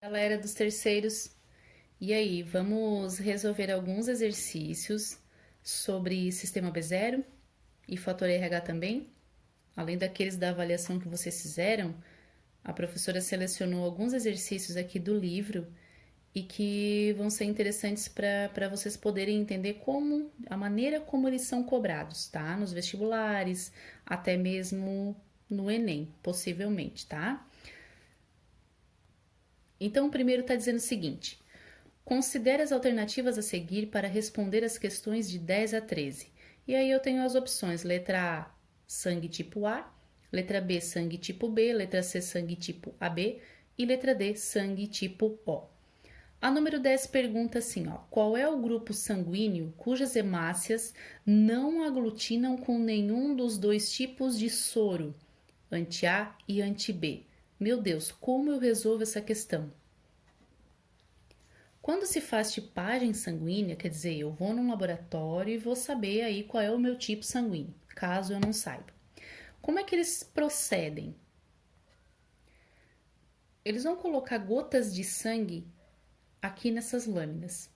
Galera dos terceiros, e aí, vamos resolver alguns exercícios sobre sistema B0 e fator RH também? Além daqueles da avaliação que vocês fizeram, a professora selecionou alguns exercícios aqui do livro e que vão ser interessantes para vocês poderem entender a maneira como eles são cobrados, tá? Nos vestibulares, até mesmo no Enem, possivelmente, tá? Então, o primeiro está dizendo o seguinte: considere as alternativas a seguir para responder as questões de 10 a 13. E aí eu tenho as opções: letra A, sangue tipo A, letra B, sangue tipo B, letra C, sangue tipo AB e letra D, sangue tipo O. A número 10 pergunta assim, ó: qual é o grupo sanguíneo cujas hemácias não aglutinam com nenhum dos dois tipos de soro, anti-A e anti-B? Meu Deus, como eu resolvo essa questão? Quando se faz tipagem sanguínea, quer dizer, eu vou num laboratório e vou saber aí qual é o meu tipo sanguíneo, caso eu não saiba. Como é que eles procedem? Eles vão colocar gotas de sangue aqui nessas lâminas.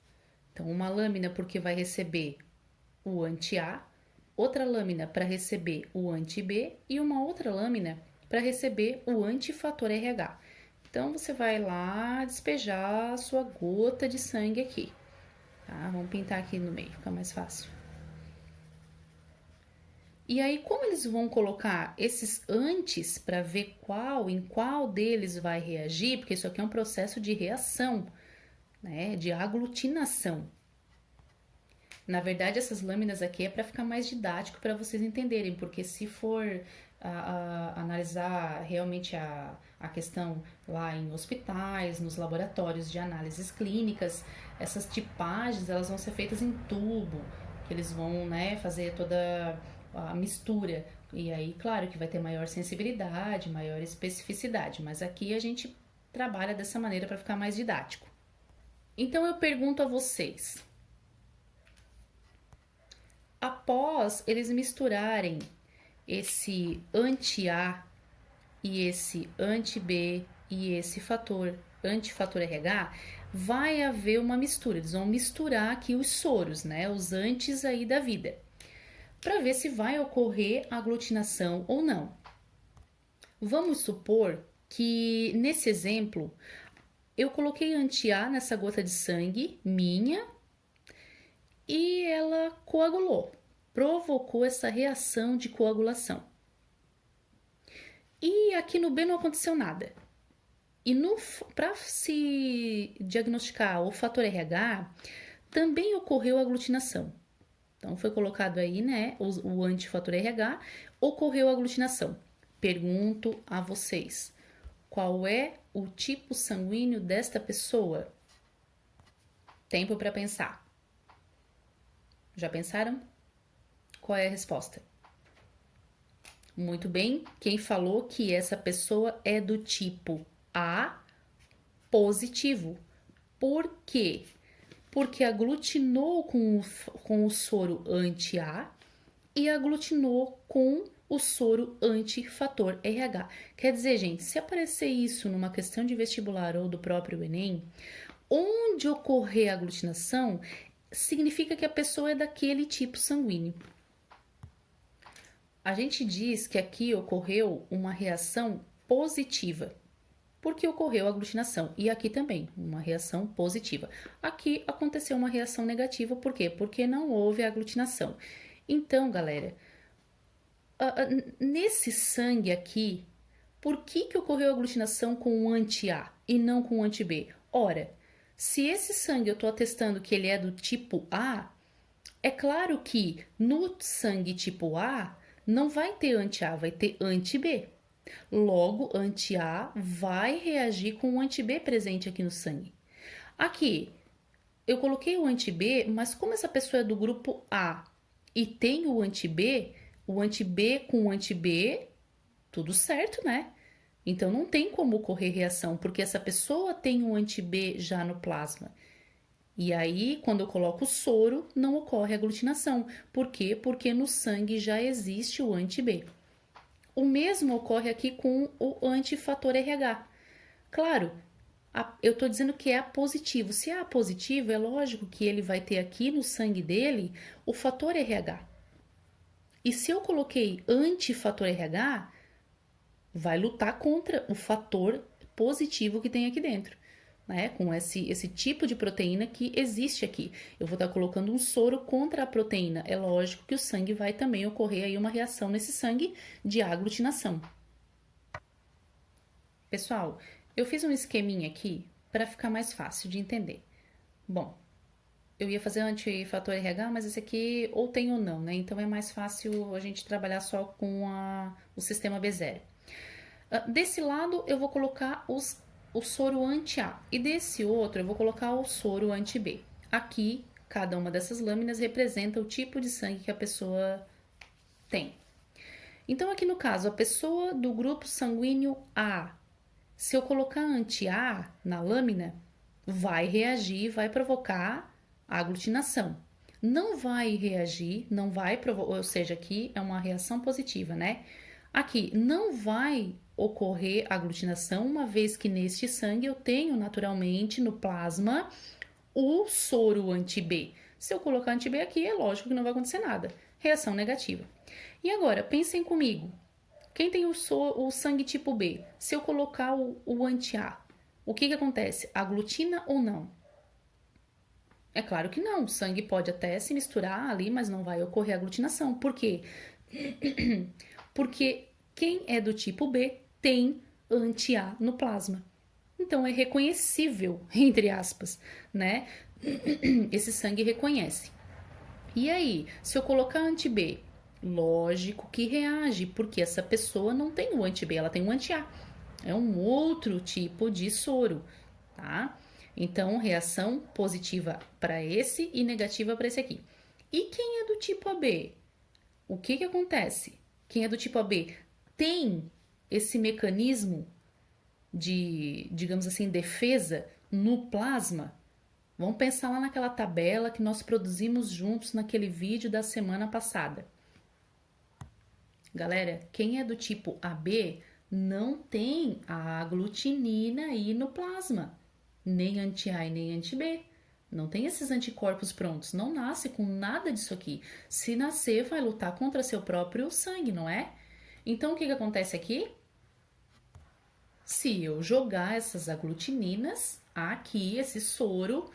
Então, uma lâmina porque vai receber o anti-A, outra lâmina para receber o anti-B e uma outra lâmina para receber o antifator RH. Então, você vai lá despejar a sua gota de sangue aqui. Tá? Vamos pintar aqui no meio, fica mais fácil. E aí, como eles vão colocar esses antes para ver em qual deles vai reagir, porque isso aqui é um processo de reação, né, de aglutinação. Na verdade, essas lâminas aqui é para ficar mais didático para vocês entenderem, porque se for analisar realmente a questão lá em hospitais, nos laboratórios de análises clínicas, essas tipagens elas vão ser feitas em tubo, que eles vão, né, fazer toda a mistura. E aí, claro que vai ter maior sensibilidade, maior especificidade, mas aqui a gente trabalha dessa maneira para ficar mais didático. Então eu pergunto a vocês: após eles misturarem esse anti-A e esse anti-B e esse antifator RH, vai haver uma mistura. Eles vão misturar aqui os soros, né? Os antes aí da vida, para ver se vai ocorrer aglutinação ou não. Vamos supor que nesse exemplo eu coloquei anti-A nessa gota de sangue minha e ela coagulou, provocou essa reação de coagulação. E aqui no B não aconteceu nada. E para se diagnosticar o fator RH, também ocorreu aglutinação. Então foi colocado aí, né, o antifator RH, ocorreu aglutinação. Pergunto a vocês: qual é o tipo sanguíneo desta pessoa? Tempo para pensar. Já pensaram? Qual é a resposta? Muito bem, quem falou que essa pessoa é do tipo A positivo. Por quê? Porque aglutinou com o soro anti-A e aglutinou com o soro antifator RH. Quer dizer, gente, se aparecer isso numa questão de vestibular ou do próprio Enem, onde ocorrer a aglutinação, significa que a pessoa é daquele tipo sanguíneo. A gente diz que aqui ocorreu uma reação positiva, porque ocorreu a aglutinação. E aqui também, uma reação positiva. Aqui aconteceu uma reação negativa, por quê? Porque não houve a aglutinação. Então, galera, nesse sangue aqui, por que ocorreu a aglutinação com o anti-A e não com o anti-B? Ora, se esse sangue eu estou atestando que ele é do tipo A, é claro que no sangue tipo A não vai ter anti-A, vai ter anti-B. Logo, anti-A vai reagir com o anti-B presente aqui no sangue. Aqui, eu coloquei o anti-B, mas como essa pessoa é do grupo A e tem o anti-B com o anti-B, tudo certo, né? Então não tem como ocorrer reação, porque essa pessoa tem o anti-B já no plasma. E aí, quando eu coloco o soro, não ocorre aglutinação. Por quê? Porque no sangue já existe o anti-B. O mesmo ocorre aqui com o antifator RH. Claro, Eu tô dizendo que é A positivo. Se é A positivo, é lógico que ele vai ter aqui no sangue dele o fator RH. E se eu coloquei antifator RH, vai lutar contra o fator positivo que tem aqui dentro, né? Com esse tipo de proteína que existe aqui. Eu vou estar colocando um soro contra a proteína. É lógico que o sangue vai também ocorrer aí uma reação nesse sangue de aglutinação. Pessoal, eu fiz um esqueminha aqui para ficar mais fácil de entender. Bom, eu ia fazer antifator RH, mas esse aqui ou tem ou não, né? Então é mais fácil a gente trabalhar só com o sistema B0. Desse lado eu vou colocar o soro anti-A e desse outro eu vou colocar o soro anti-B. Aqui, cada uma dessas lâminas representa o tipo de sangue que a pessoa tem. Então aqui no caso, a pessoa do grupo sanguíneo A, se eu colocar anti-A na lâmina, vai reagir, vai provocar a aglutinação. Não vai reagir, não vai provocar, ou seja, aqui é uma reação positiva, né? Aqui não vai ocorrer aglutinação, uma vez que neste sangue eu tenho naturalmente no plasma o soro anti-B. Se eu colocar anti-B aqui, é lógico que não vai acontecer nada. Reação negativa. E agora, pensem comigo. Quem tem o sangue tipo B? Se eu colocar o anti-A, o que acontece? Aglutina ou não? É claro que não. O sangue pode até se misturar ali, mas não vai ocorrer aglutinação. Por quê? Porque quem é do tipo B tem anti-A no plasma. Então é reconhecível, entre aspas, né? Esse sangue reconhece. E aí, se eu colocar anti-B, lógico que reage, porque essa pessoa não tem o anti-B, ela tem o anti-A. É um outro tipo de soro, tá? Então, reação positiva para esse e negativa para esse aqui. E quem é do tipo AB? O que acontece? Quem é do tipo AB tem esse mecanismo de, digamos assim, defesa no plasma. Vamos pensar lá naquela tabela que nós produzimos juntos naquele vídeo da semana passada. Galera, quem é do tipo AB não tem a aglutinina aí no plasma, nem anti-A e nem anti-B. Não tem esses anticorpos prontos, não nasce com nada disso aqui. Se nascer, vai lutar contra seu próprio sangue, não é? Então, o que acontece aqui? Se eu jogar essas aglutininas aqui, esse soro,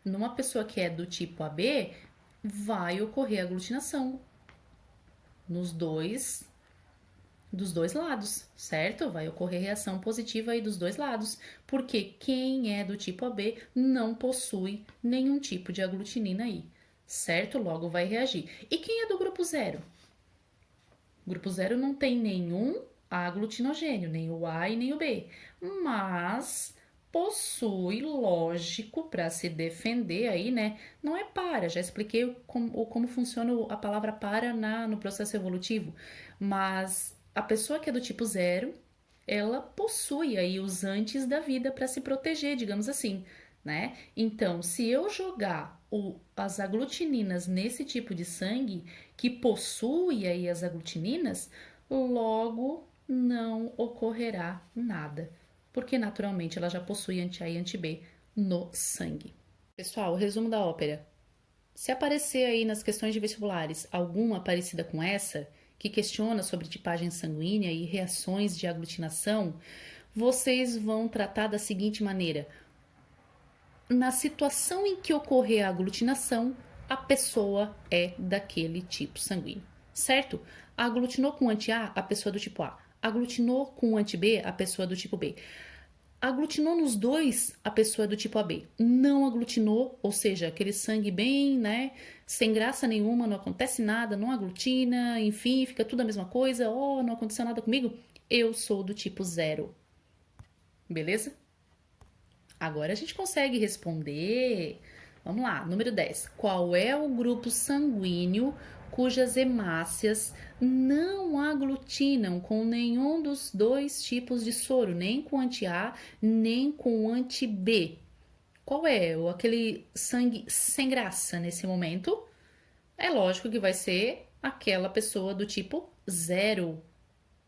numa pessoa que é do tipo AB, vai ocorrer aglutinação dos dois lados, certo? Vai ocorrer reação positiva aí dos dois lados, porque quem é do tipo AB não possui nenhum tipo de aglutinina aí, certo? Logo vai reagir. E quem é do grupo 0? Grupo 0 não tem nenhum aglutinogênio, nem o A e nem o B, mas possui, lógico, para se defender aí, né? Não é para, já expliquei como funciona a palavra para no processo evolutivo, mas a pessoa que é do tipo 0, ela possui aí os antes da vida para se proteger, digamos assim, né? Então, se eu jogar as aglutininas nesse tipo de sangue que possui aí as aglutininas, logo não ocorrerá nada, porque naturalmente ela já possui anti-A e anti-B no sangue. Pessoal, o resumo da ópera. Se aparecer aí nas questões de vestibulares alguma parecida com essa, que questiona sobre tipagem sanguínea e reações de aglutinação, vocês vão tratar da seguinte maneira: na situação em que ocorrer a aglutinação, a pessoa é daquele tipo sanguíneo, certo? Aglutinou com anti-A, a pessoa é do tipo A. Aglutinou com anti-B, a pessoa é do tipo B. Aglutinou nos dois, a pessoa é do tipo AB. Não aglutinou, ou seja, aquele sangue bem, né, sem graça nenhuma, não acontece nada, não aglutina, enfim, fica tudo a mesma coisa, oh, não aconteceu nada comigo, eu sou do tipo 0. Beleza? Agora a gente consegue responder. Vamos lá, número 10. Qual é o grupo sanguíneo cujas hemácias não aglutinam com nenhum dos dois tipos de soro, nem com anti-A, nem com anti-B? Qual é aquele sangue sem graça nesse momento? É lógico que vai ser aquela pessoa do tipo 0.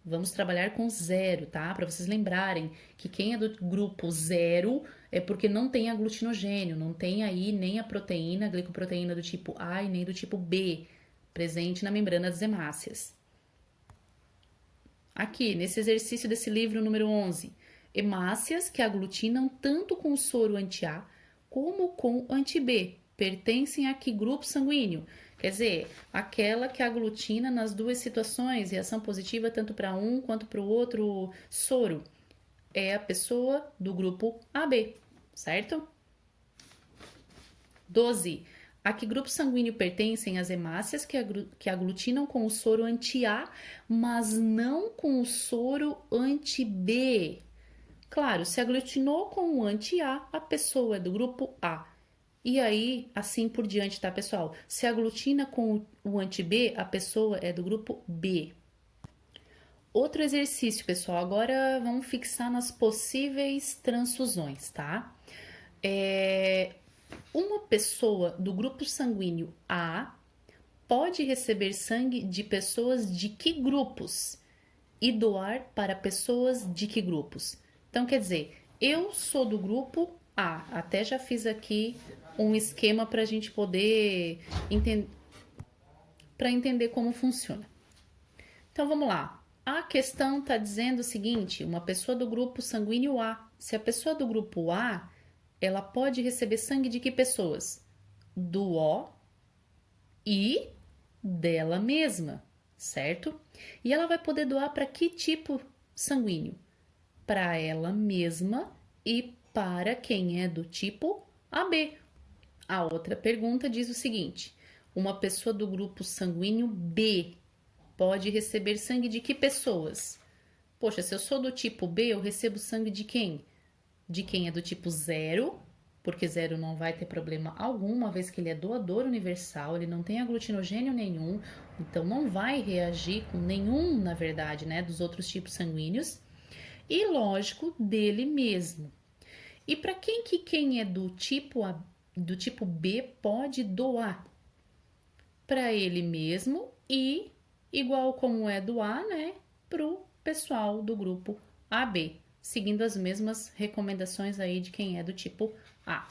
Vamos trabalhar com 0, tá? Para vocês lembrarem que quem é do grupo 0 é porque não tem aglutinogênio, não tem aí nem a proteína, a glicoproteína do tipo A e nem do tipo B presente na membrana das hemácias. Aqui, nesse exercício desse livro número 11, hemácias que aglutinam tanto com o soro anti-A como com anti-B, pertencem a que grupo sanguíneo? Quer dizer, aquela que aglutina nas duas situações, reação positiva tanto para um quanto para o outro soro. É a pessoa do grupo AB, certo? 12. A que grupo sanguíneo pertencem as hemácias que aglutinam com o soro anti-A, mas não com o soro anti-B? Claro, se aglutinou com o anti-A, a pessoa é do grupo A. E aí, assim por diante, tá, pessoal? Se aglutina com o anti-B, a pessoa é do grupo B. Outro exercício, pessoal. Agora vamos fixar nas possíveis transfusões, tá? Uma pessoa do grupo sanguíneo A pode receber sangue de pessoas de que grupos? E doar para pessoas de que grupos? Então, quer dizer, eu sou do grupo A. Até já fiz aqui um esquema para a gente poder entender como funciona. Então, vamos lá. A questão está dizendo o seguinte, uma pessoa do grupo sanguíneo A. Se a pessoa do grupo A, ela pode receber sangue de que pessoas? Do O e dela mesma, certo? E ela vai poder doar para que tipo sanguíneo? Para ela mesma e para quem é do tipo AB. A outra pergunta diz o seguinte: uma pessoa do grupo sanguíneo B pode receber sangue de que pessoas? Poxa, se eu sou do tipo B, eu recebo sangue de quem? De quem é do tipo 0, porque 0 não vai ter problema algum, uma vez que ele é doador universal, ele não tem aglutinogênio nenhum, então não vai reagir com nenhum, na verdade, né, dos outros tipos sanguíneos. E, lógico, dele mesmo. E para quem é do tipo B pode doar? Para ele mesmo e, igual como é do A, né, para o pessoal do grupo AB, seguindo as mesmas recomendações aí de quem é do tipo A.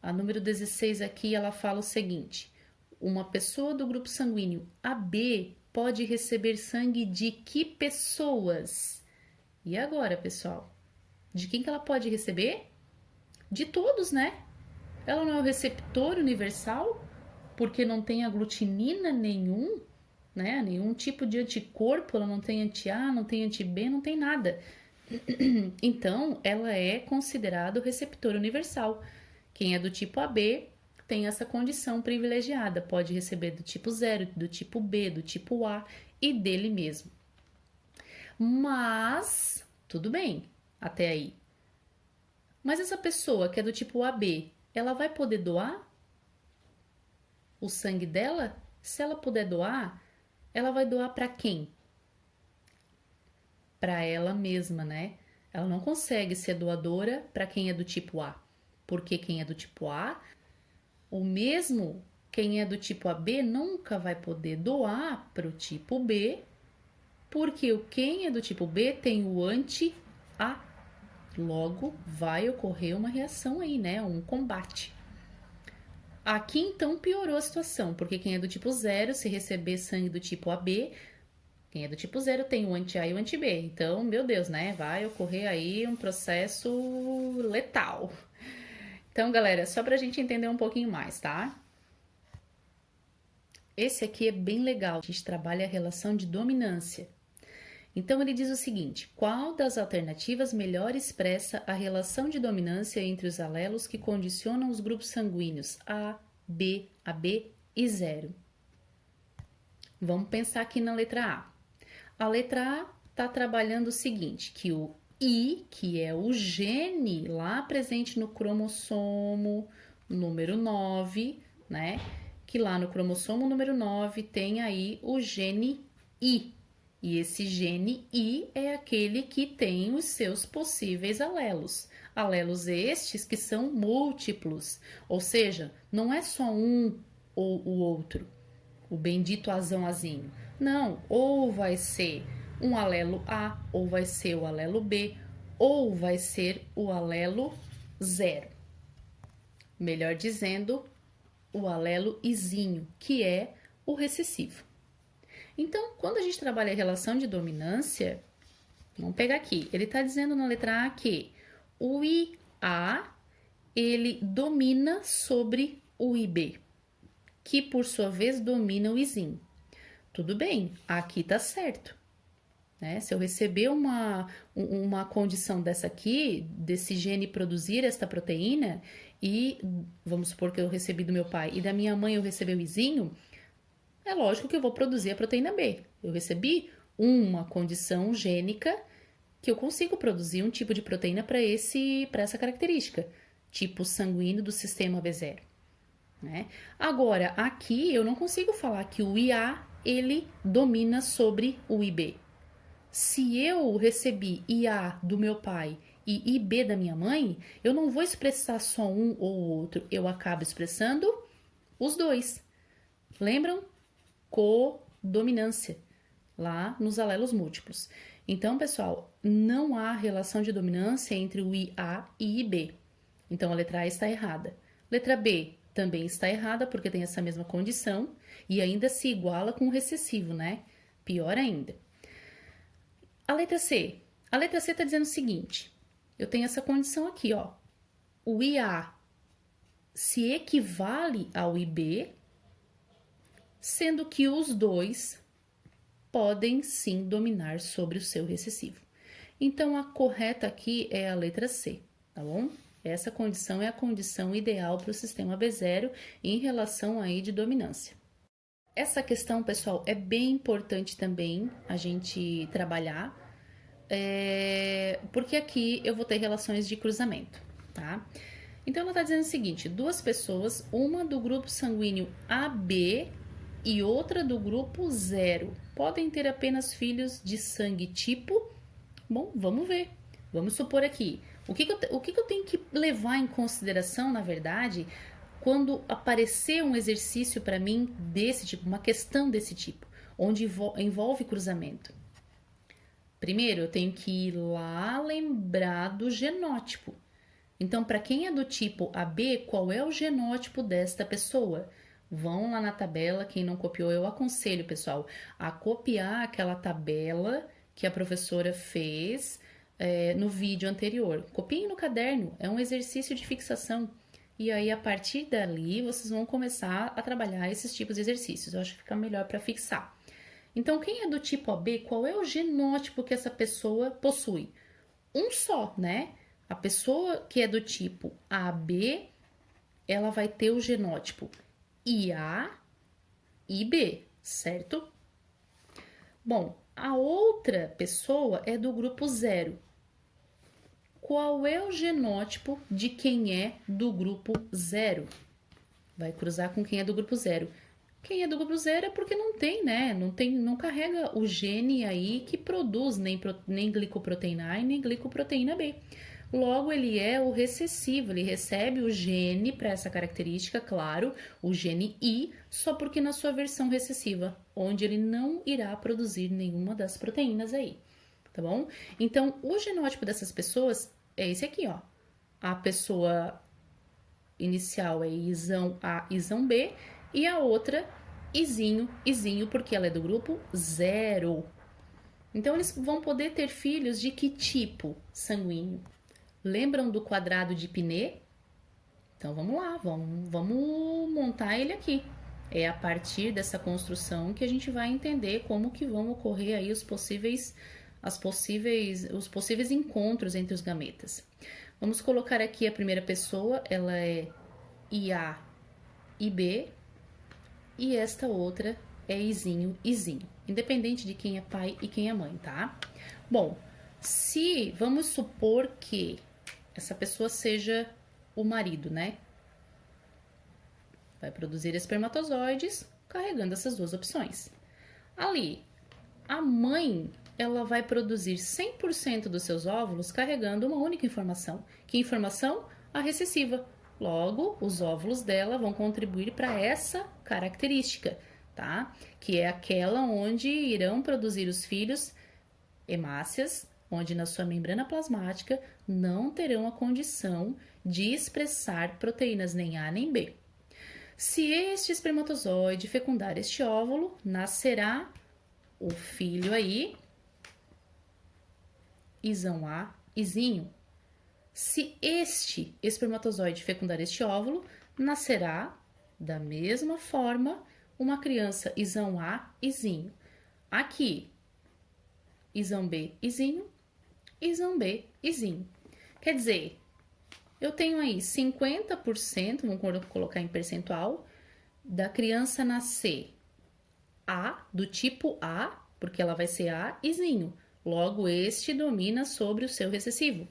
A número 16 aqui, ela fala o seguinte: uma pessoa do grupo sanguíneo AB pode receber sangue de que pessoas? E agora, pessoal? De quem que ela pode receber? De todos, né? Ela não é o receptor universal, porque não tem aglutinina nenhum, né? Nenhum tipo de anticorpo, ela não tem anti-A, não tem anti-B, não tem nada. Então, ela é considerada o receptor universal. Quem é do tipo AB tem essa condição privilegiada, pode receber do tipo 0, do tipo B, do tipo A e dele mesmo. Mas, tudo bem, até aí. Mas essa pessoa que é do tipo AB, ela vai poder doar o sangue dela? Se ela puder doar, ela vai doar para quem? Para ela mesma, né? Ela não consegue ser doadora para quem é do tipo A, porque quem é do tipo A, o mesmo quem é do tipo AB nunca vai poder doar para o tipo B, porque quem é do tipo B tem o anti-A. Logo, vai ocorrer uma reação aí, né? Um combate. Aqui, então, piorou a situação, porque quem é do tipo 0, se receber sangue do tipo AB, quem é do tipo 0 tem o anti-A e o anti-B. Então, meu Deus, né? Vai ocorrer aí um processo letal. Então, galera, só pra gente entender um pouquinho mais, tá? Esse aqui é bem legal. A gente trabalha a relação de dominância. Então, ele diz o seguinte: qual das alternativas melhor expressa a relação de dominância entre os alelos que condicionam os grupos sanguíneos A, B, AB e 0? Vamos pensar aqui na letra A. A letra A está trabalhando o seguinte, que o I, que é o gene lá presente no cromossomo número 9, né? Que lá no cromossomo número 9 tem aí o gene I. E esse gene I é aquele que tem os seus possíveis alelos. Alelos estes que são múltiplos, ou seja, não é só um ou o outro, o bendito azão azinho. Não, ou vai ser um alelo A, ou vai ser o alelo B, ou vai ser o alelo zero. Melhor dizendo, o alelo izinho, que é o recessivo. Então, quando a gente trabalha a relação de dominância, vamos pegar aqui, ele está dizendo na letra A que o IA, ele domina sobre o IB, que por sua vez domina o Izinho. Tudo bem, aqui tá certo. Né? Se eu receber uma condição dessa aqui, desse gene produzir esta proteína, e vamos supor que eu recebi do meu pai e da minha mãe eu recebi o Izinho, é lógico que eu vou produzir a proteína B. Eu recebi uma condição gênica que eu consigo produzir um tipo de proteína para essa característica, tipo sanguíneo do sistema B0. Né? Agora, aqui eu não consigo falar que o IA ele domina sobre o IB. Se eu recebi IA do meu pai e IB da minha mãe, eu não vou expressar só um ou outro, eu acabo expressando os dois. Lembram? Codominância, lá nos alelos múltiplos. Então, pessoal, não há relação de dominância entre o IA e IB. Então, a letra A está errada. Letra B também está errada, porque tem essa mesma condição, e ainda se iguala com o recessivo, né? Pior ainda. A letra C. A letra C está dizendo o seguinte, eu tenho essa condição aqui, ó. O IA se equivale ao IB, sendo que os dois podem sim dominar sobre o seu recessivo. Então, a correta aqui é a letra C, tá bom? Essa condição é a condição ideal para o sistema B0 em relação aí de dominância. Essa questão, pessoal, é bem importante também a gente trabalhar, porque aqui eu vou ter relações de cruzamento, tá? Então, ela está dizendo o seguinte, duas pessoas, uma do grupo sanguíneo AB e outra do grupo 0, podem ter apenas filhos de sangue tipo... Bom, vamos ver. Vamos supor aqui. O que eu tenho que levar em consideração, na verdade, quando aparecer um exercício para mim desse tipo, uma questão desse tipo, onde envolve cruzamento? Primeiro, eu tenho que ir lá lembrar do genótipo. Então, para quem é do tipo AB, qual é o genótipo desta pessoa? Vão lá na tabela, quem não copiou, eu aconselho, pessoal, a copiar aquela tabela que a professora fez no vídeo anterior. Copiem no caderno, é um exercício de fixação. E aí, a partir dali, vocês vão começar a trabalhar esses tipos de exercícios. Eu acho que fica melhor para fixar. Então, quem é do tipo AB, qual é o genótipo que essa pessoa possui? Um só, né? A pessoa que é do tipo AB, ela vai ter o genótipo IA e B, certo? Bom, a outra pessoa é do grupo 0. Qual é o genótipo de quem é do grupo 0? Vai cruzar com quem é do grupo 0. Quem é do grupo 0 é porque não tem, né? Não carrega o gene aí que produz nem glicoproteína A e nem glicoproteína B. Logo, ele é o recessivo, ele recebe o gene para essa característica, claro, o gene I, só porque na sua versão recessiva, onde ele não irá produzir nenhuma das proteínas aí, tá bom? Então, o genótipo dessas pessoas é esse aqui, ó. A pessoa inicial é Izão A, Izão B, e a outra Izinho, porque ela é do grupo 0. Então, eles vão poder ter filhos de que tipo sanguíneo? Lembram do quadrado de Pinet? Então, vamos lá, vamos montar ele aqui. É a partir dessa construção que a gente vai entender como que vão ocorrer aí os possíveis encontros entre os gametas. Vamos colocar aqui a primeira pessoa, ela é IA e B, e esta outra é Izinho, independente de quem é pai e quem é mãe, tá? Bom, vamos supor que essa pessoa seja o marido, né? Vai produzir espermatozoides carregando essas duas opções. Ali, a mãe, ela vai produzir 100% dos seus óvulos carregando uma única informação. Que informação? A recessiva. Logo, os óvulos dela vão contribuir para essa característica tá? Que é aquela onde irão produzir os filhos hemácias, onde na sua membrana plasmática não terão a condição de expressar proteínas nem A nem B. Se este espermatozoide fecundar este óvulo, nascerá o filho aí, isão A, izinho. Se este espermatozoide fecundar este óvulo, nascerá da mesma forma uma criança isão A, izinho. Aqui, isão B, izinho, isão B, izinho. Quer dizer, eu tenho aí 50%, vamos colocar em percentual, da criança nascer A, do tipo A, porque ela vai ser A, izinho. Logo, este domina sobre o seu recessivo.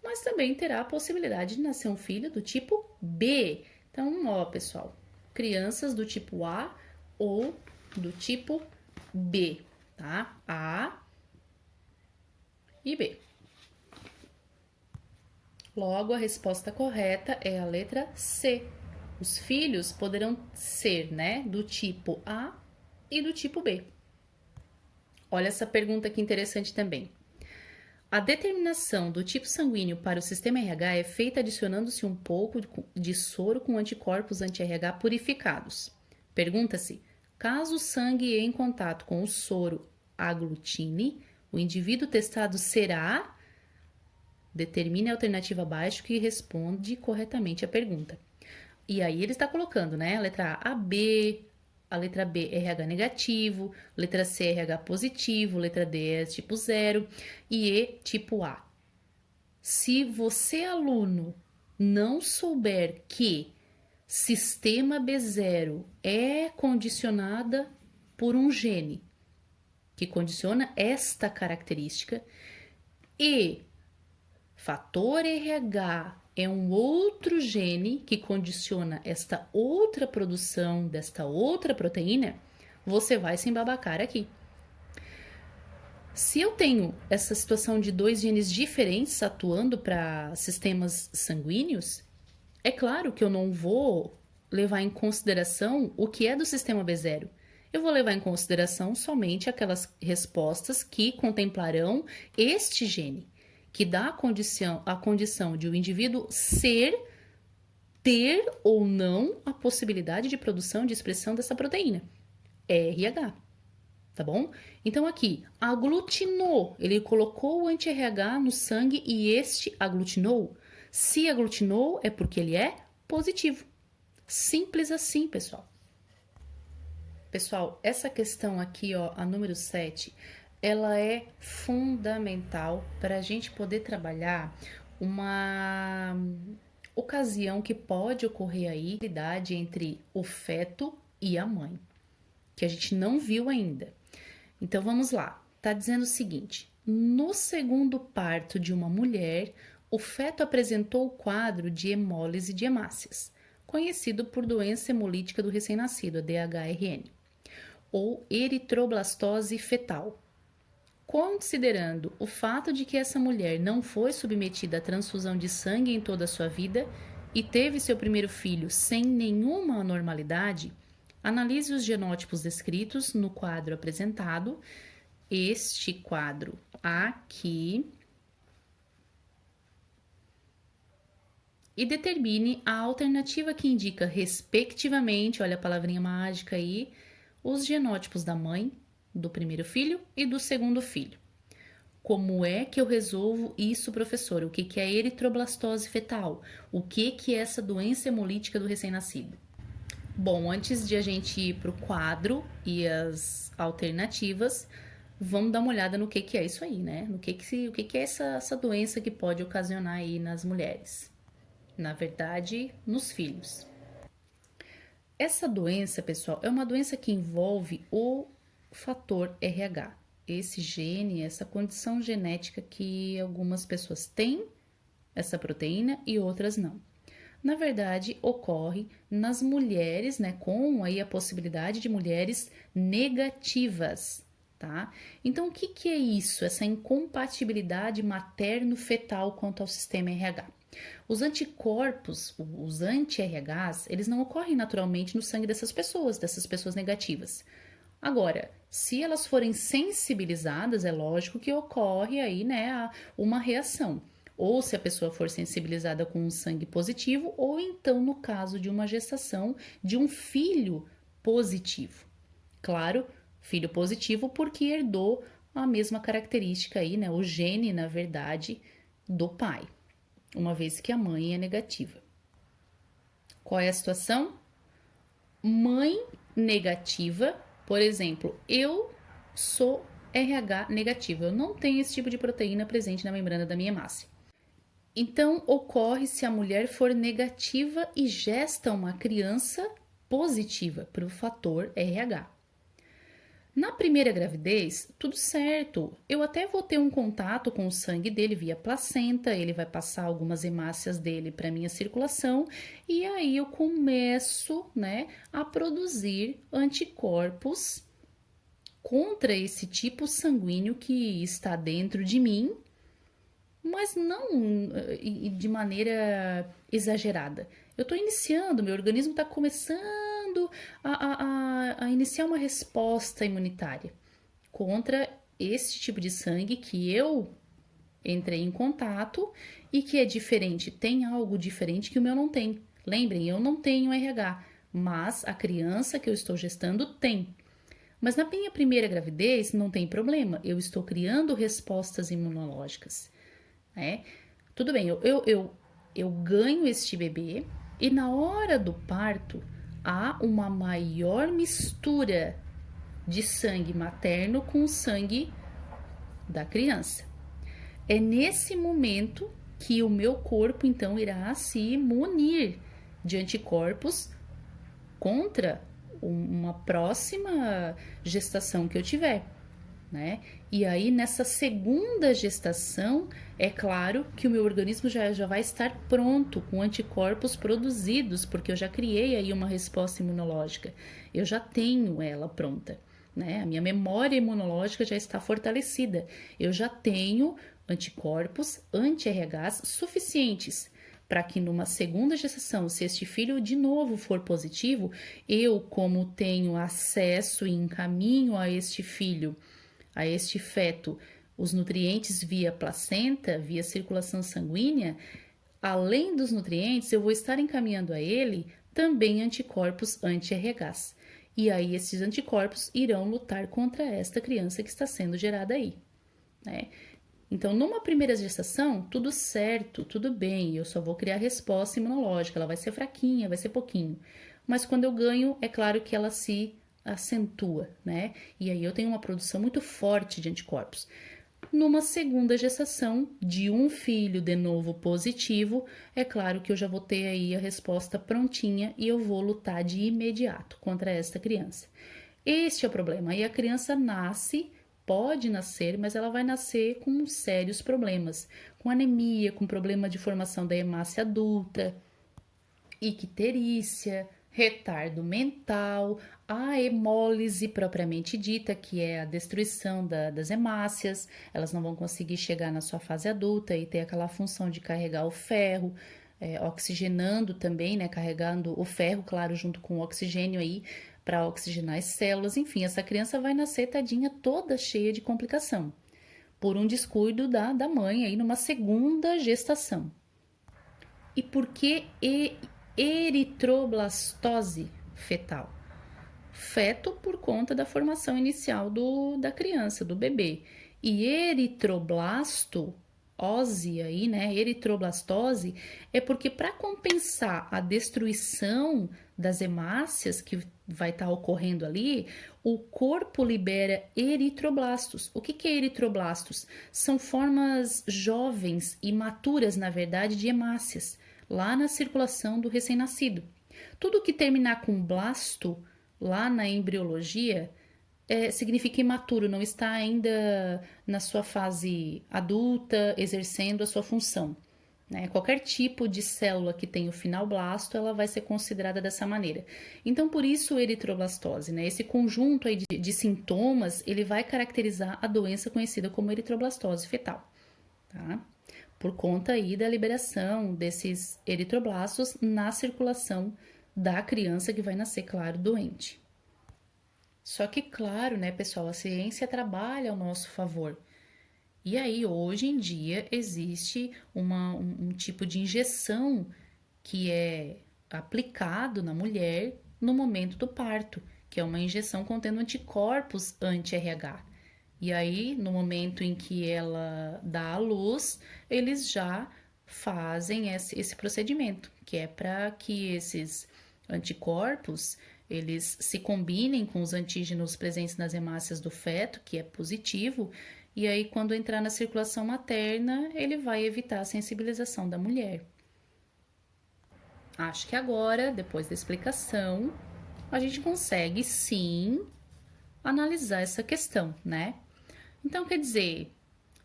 Mas também terá a possibilidade de nascer um filho do tipo B. Então, ó, pessoal, crianças do tipo A ou do tipo B, tá? A e B. Logo, a resposta correta é a letra C. Os filhos poderão ser, né, do tipo A e do tipo B. Olha essa pergunta que interessante também. A determinação do tipo sanguíneo para o sistema RH é feita adicionando-se um pouco de soro com anticorpos anti-RH purificados. Pergunta-se, caso o sangue em contato com o soro aglutine, o indivíduo testado será... Determine a alternativa abaixo que responde corretamente a pergunta. E aí ele está colocando, né? A letra A, AB, a letra B, RH negativo, letra C, RH positivo, letra D é tipo 0 e E, tipo A. Se você, aluno, não souber que sistema B0 é condicionada por um gene que condiciona esta característica e fator RH é um outro gene que condiciona esta outra produção desta outra proteína, você vai se embabacar aqui. Se eu tenho essa situação de dois genes diferentes atuando para sistemas sanguíneos, é claro que eu não vou levar em consideração o que é do sistema B0. Eu vou levar em consideração somente aquelas respostas que contemplarão este gene, que dá a condição de o indivíduo ter ou não a possibilidade de produção de expressão dessa proteína, RH, tá bom? Então aqui, aglutinou, ele colocou o anti-RH no sangue e este aglutinou. Se aglutinou é porque ele é positivo. Simples assim, pessoal. Pessoal, essa questão aqui, ó, a número 7, ela é fundamental para a gente poder trabalhar uma ocasião que pode ocorrer aí, entre o feto e a mãe, que a gente não viu ainda. Então vamos lá, tá dizendo o seguinte: no segundo parto de uma mulher, o feto apresentou o quadro de hemólise de hemácias, conhecido por doença hemolítica do recém-nascido, a DHRN, ou eritroblastose fetal. Considerando o fato de que essa mulher não foi submetida à transfusão de sangue em toda a sua vida e teve seu primeiro filho sem nenhuma anormalidade, analise os genótipos descritos no quadro apresentado, este quadro aqui, e determine a alternativa que indica, respectivamente, olha a palavrinha mágica aí, os genótipos da mãe, do primeiro filho e do segundo filho. Como é que eu resolvo isso, professor? O que é eritroblastose fetal? O que é essa doença hemolítica do recém-nascido? Bom, antes de a gente ir para o quadro e as alternativas, vamos dar uma olhada no que é isso aí, né? O que é essa doença que pode ocasionar aí nas mulheres. Na verdade, nos filhos. Essa doença, pessoal, é uma doença que envolve o fator RH, esse gene, essa condição genética que algumas pessoas têm essa proteína e outras não. Na verdade, ocorre nas mulheres, né, com aí a possibilidade de mulheres negativas, tá? Então, o que que é isso? Essa incompatibilidade materno-fetal quanto ao sistema RH. Os anticorpos, os anti-RHs, eles não ocorrem naturalmente no sangue dessas pessoas negativas. Agora, se elas forem sensibilizadas, é lógico que ocorre aí, né, uma reação. Ou se a pessoa for sensibilizada com um sangue positivo, ou então no caso de uma gestação de um filho positivo. Claro, filho positivo porque herdou a mesma característica aí, né, o gene, na verdade, do pai, uma vez que a mãe é negativa. Qual é a situação? Mãe negativa, por exemplo, eu sou RH negativo, eu não tenho esse tipo de proteína presente na membrana da minha hemácia. Então, ocorre se a mulher for negativa e gesta uma criança positiva para o fator RH. Na primeira gravidez, tudo certo. Eu até vou ter um contato com o sangue dele via placenta, ele vai passar algumas hemácias dele para minha circulação e aí eu começo, né, a produzir anticorpos contra esse tipo sanguíneo que está dentro de mim, mas não de maneira exagerada. Eu estou iniciando, meu organismo está começando a iniciar uma resposta imunitária contra esse tipo de sangue que eu entrei em contato e que é diferente, tem algo diferente que o meu não tem. Lembrem, eu não tenho RH, mas a criança que eu estou gestando tem. Mas na minha primeira gravidez não tem problema, eu estou criando respostas imunológicas. Né? Tudo bem, eu ganho este bebê e na hora do parto há uma maior mistura de sangue materno com o sangue da criança. É nesse momento que o meu corpo então irá se munir de anticorpos contra uma próxima gestação que eu tiver. Né? E aí, nessa segunda gestação, é claro que o meu organismo já vai estar pronto com anticorpos produzidos, porque eu já criei aí uma resposta imunológica. Eu já tenho ela pronta, né? A minha memória imunológica já está fortalecida. Eu já tenho anticorpos anti-RHs suficientes para que numa segunda gestação, se este filho de novo for positivo, eu, como tenho acesso e encaminho a este filho, a este feto, os nutrientes via placenta, via circulação sanguínea, além dos nutrientes, eu vou estar encaminhando a ele também anticorpos anti-RHs. E aí esses anticorpos irão lutar contra esta criança que está sendo gerada aí, né? Então, numa primeira gestação, tudo certo, tudo bem, eu só vou criar resposta imunológica, ela vai ser fraquinha, vai ser pouquinho. Mas quando eu ganho, é claro que ela se acentua, né? E aí eu tenho uma produção muito forte de anticorpos. Numa segunda gestação de um filho de novo positivo, é claro que eu já vou ter aí a resposta prontinha e eu vou lutar de imediato contra esta criança. Este é o problema. Aí a criança nasce, pode nascer, mas ela vai nascer com sérios problemas, com anemia, com problema de formação da hemácia adulta, icterícia, retardo mental, a hemólise propriamente dita, que é a destruição das hemácias, elas não vão conseguir chegar na sua fase adulta e ter aquela função de carregar o ferro, oxigenando também, né, carregando o ferro, claro, junto com o oxigênio aí, para oxigenar as células, enfim, essa criança vai nascer tadinha toda cheia de complicação, por um descuido da mãe aí numa segunda gestação. E por que eritroblastose fetal? Feto por conta da formação inicial da criança, do bebê. E eritroblasto, aí, né? Eritroblastose é porque para compensar a destruição das hemácias que vai estar ocorrendo ali, o corpo libera eritroblastos. O que é eritroblastos? São formas jovens, imaturas, na verdade, de hemácias, lá na circulação do recém-nascido. Tudo que terminar com blasto, lá na embriologia, significa imaturo, não está ainda na sua fase adulta, exercendo a sua função. né? Qualquer tipo de célula que tem o final blasto, ela vai ser considerada dessa maneira. Então, por isso eritroblastose, né? Esse conjunto aí de sintomas, ele vai caracterizar a doença conhecida como eritroblastose fetal, tá? Por conta aí da liberação desses eritroblastos na circulação da criança que vai nascer, claro, doente. Só que, claro, né, pessoal, a ciência trabalha ao nosso favor. E aí, hoje em dia, existe um tipo de injeção que é aplicado na mulher no momento do parto, que é uma injeção contendo anticorpos anti-RH. E aí, no momento em que ela dá à luz, eles já fazem esse procedimento, que é para que esses anticorpos eles se combinem com os antígenos presentes nas hemácias do feto, que é positivo, e aí quando entrar na circulação materna, ele vai evitar a sensibilização da mulher. Acho que agora, depois da explicação, a gente consegue sim analisar essa questão, né? Então, quer dizer,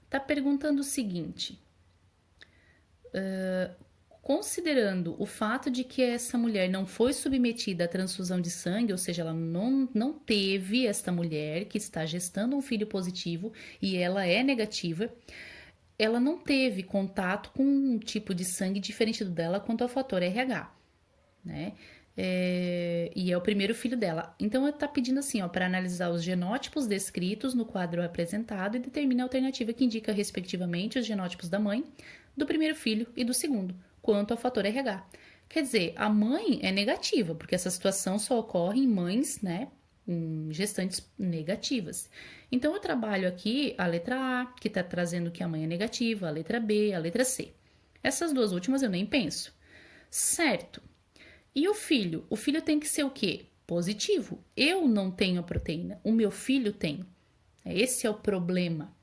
tá perguntando o seguinte: considerando o fato de que essa mulher não foi submetida à transfusão de sangue, ou seja, ela não teve esta mulher que está gestando um filho positivo e ela é negativa, ela não teve contato com um tipo de sangue diferente do dela quanto ao fator RH, né? E é o primeiro filho dela. Então, ela está pedindo assim, ó, para analisar os genótipos descritos no quadro apresentado e determina a alternativa que indica, respectivamente, os genótipos da mãe, do primeiro filho e do segundo, quanto ao fator RH. Quer dizer, a mãe é negativa, porque essa situação só ocorre em mães, né, em gestantes negativas. Então, eu trabalho aqui a letra A, que está trazendo que a mãe é negativa, a letra B, a letra C. Essas duas últimas eu nem penso. Certo. E o filho? O filho tem que ser o quê? Positivo. Eu não tenho a proteína, o meu filho tem. Esse é o problema,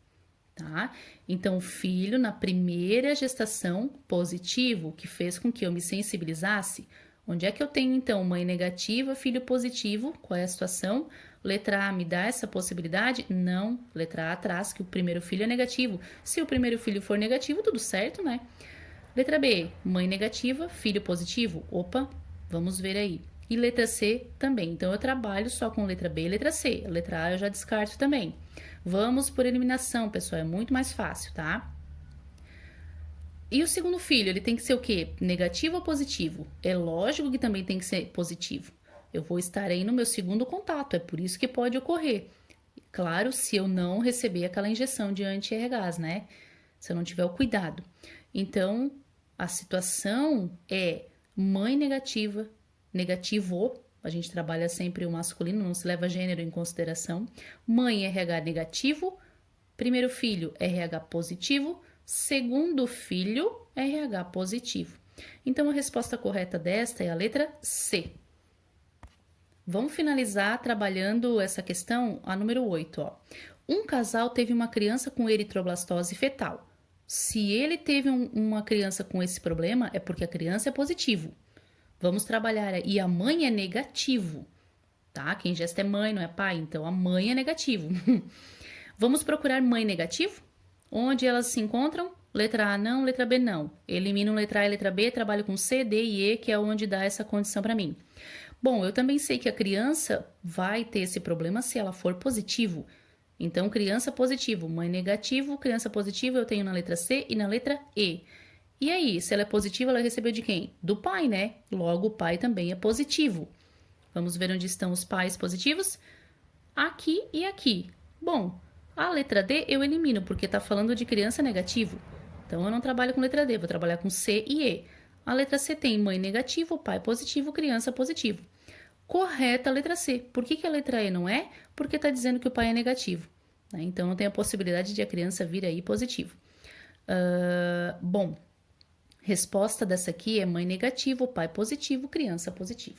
tá? Então, o filho, na primeira gestação, positivo, que fez com que eu me sensibilizasse. Onde é que eu tenho, então, mãe negativa, filho positivo? Qual é a situação? Letra A me dá essa possibilidade? Não. Letra A traz que o primeiro filho é negativo. Se o primeiro filho for negativo, tudo certo, né? Letra B, mãe negativa, filho positivo. Opa, vamos ver aí. E letra C também. Então, eu trabalho só com letra B e letra C. A letra A eu já descarto também. Vamos por eliminação, pessoal. É muito mais fácil, tá? E o segundo filho, ele tem que ser o quê? Negativo ou positivo? É lógico que também tem que ser positivo. Eu vou estar aí no meu segundo contato. É por isso que pode ocorrer. Claro, se eu não receber aquela injeção de anti-RHs, né? Se eu não tiver o cuidado. Então, a situação é mãe negativa, negativo, a gente trabalha sempre o masculino, não se leva gênero em consideração. Mãe RH negativo, primeiro filho RH positivo, segundo filho RH positivo. Então a resposta correta desta é a letra C. Vamos finalizar trabalhando essa questão, a número 8. Ó. Um casal teve uma criança com eritroblastose fetal. Se ele teve uma criança com esse problema, é porque a criança é positivo. Vamos trabalhar. E a mãe é negativo, tá? Quem gesta é mãe, não é pai, então a mãe é negativo. Vamos procurar mãe negativo? Onde elas se encontram? Letra A não, letra B não. Elimino letra A e letra B, trabalho com C, D e E, que é onde dá essa condição para mim. Bom, eu também sei que a criança vai ter esse problema se ela for positivo. Então, criança positivo, mãe negativo, criança positiva eu tenho na letra C e na letra E. E aí, se ela é positiva, ela recebeu de quem? Do pai, né? Logo, o pai também é positivo. Vamos ver onde estão os pais positivos? Aqui e aqui. Bom, a letra D eu elimino, porque está falando de criança negativo. Então, eu não trabalho com letra D, vou trabalhar com C e E. A letra C tem mãe negativo, pai positivo, criança positivo. Correta a letra C. Por que a letra E não é? Porque está dizendo que o pai é negativo. Né? Então, não tem a possibilidade de a criança vir aí positivo. Bom, resposta dessa aqui é mãe negativo, pai positivo, criança positivo.